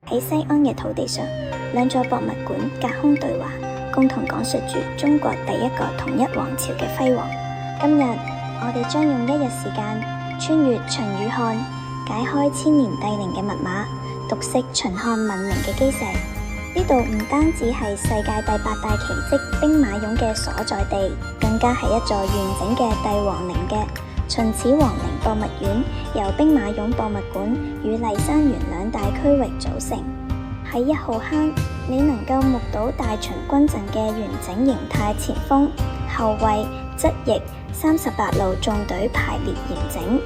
喺西安嘅土地上，兩座博物館隔空對話，共同講述住中國第一個統一王朝嘅輝煌。今日我哋將用1日時間穿越秦與漢，解開千年帝陵嘅密碼，讀識秦漢文明嘅基石。呢度唔單止係世界第8大奇蹟兵馬俑嘅所在地，更加係一座完整嘅帝王陵嘅秦始皇陵博物院，由兵馬俑博物館與驪山園2大區域組成。喺1號坑，你能夠目睹大秦軍陣嘅完整形態，前鋒、後衛、側翼38路縱隊排列嚴整。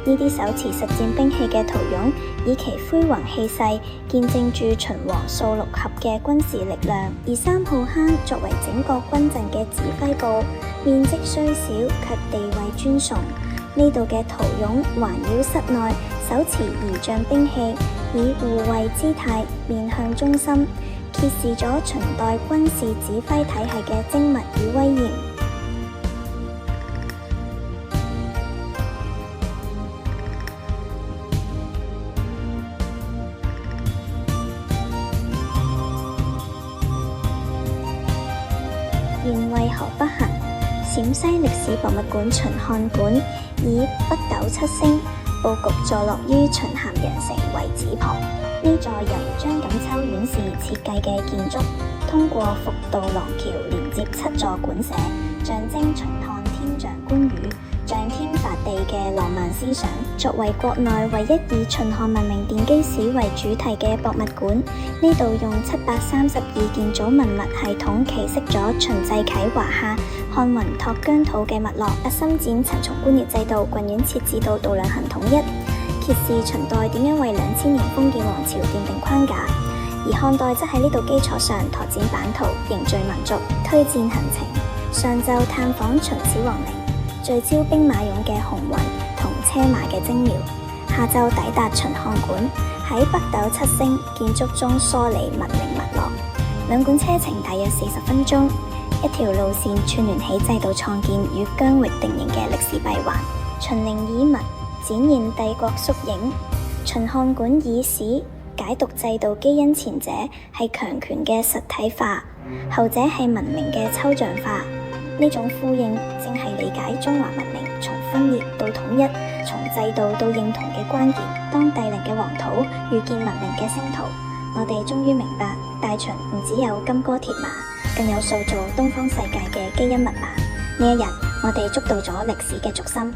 呢啲手持實戰兵器嘅陶俑，以其輝煌氣勢，見證住秦皇數6合嘅軍事力量。而3號坑作為整個軍陣嘅指揮部，面積雖小，卻地位尊崇。呢度嘅陶俑環繞室內，手持儀仗兵器，以護衛姿態面向中心，揭示咗秦代軍事指揮體系嘅精密與威嚴。然為何不行？陝西歷史博物館秦漢館以北斗7星佈局坐落於秦咸陽城遺址旁。呢座由張錦秋院士設計嘅建築，通過復道廊橋連接7座館舍，象徵秦漢天象觀宇、象天發地嘅浪漫思想。作為國內唯一以秦漢文明奠基史為主題嘅博物館，呢度用732建組文物系統啟釋咗秦制啟華夏、漢雲拓疆土嘅脈絡，深展陳崇官僚制度、郡縣設置到度量衡統一，揭示秦代點樣為2000年封建王朝奠定框架，而漢代則喺呢度基礎上拓展版圖，凝聚民族，推薦行程。上晝探訪秦始皇陵，聚焦兵馬俑嘅雄渾同車馬嘅精妙。下晝抵達秦漢館，喺北斗7星建築中梳理文明脈絡。兩館車程大約40分鐘，一條路線串聯起制度創建與疆域定型嘅歷史閉環。秦陵以文展現帝國縮影，秦漢館以史解讀制度基因。前者係強權嘅實體化，後者係文明嘅抽象化。呢種呼應正係理解中華文明從分裂到統一，從制度到認同嘅關鍵。當帝陵嘅黃土遇見文明嘅星途，我哋終於明白大秦唔只有金戈鐵馬，更有塑造東方世界嘅基因密碼。呢一日，我哋捉到咗歷史嘅軸心。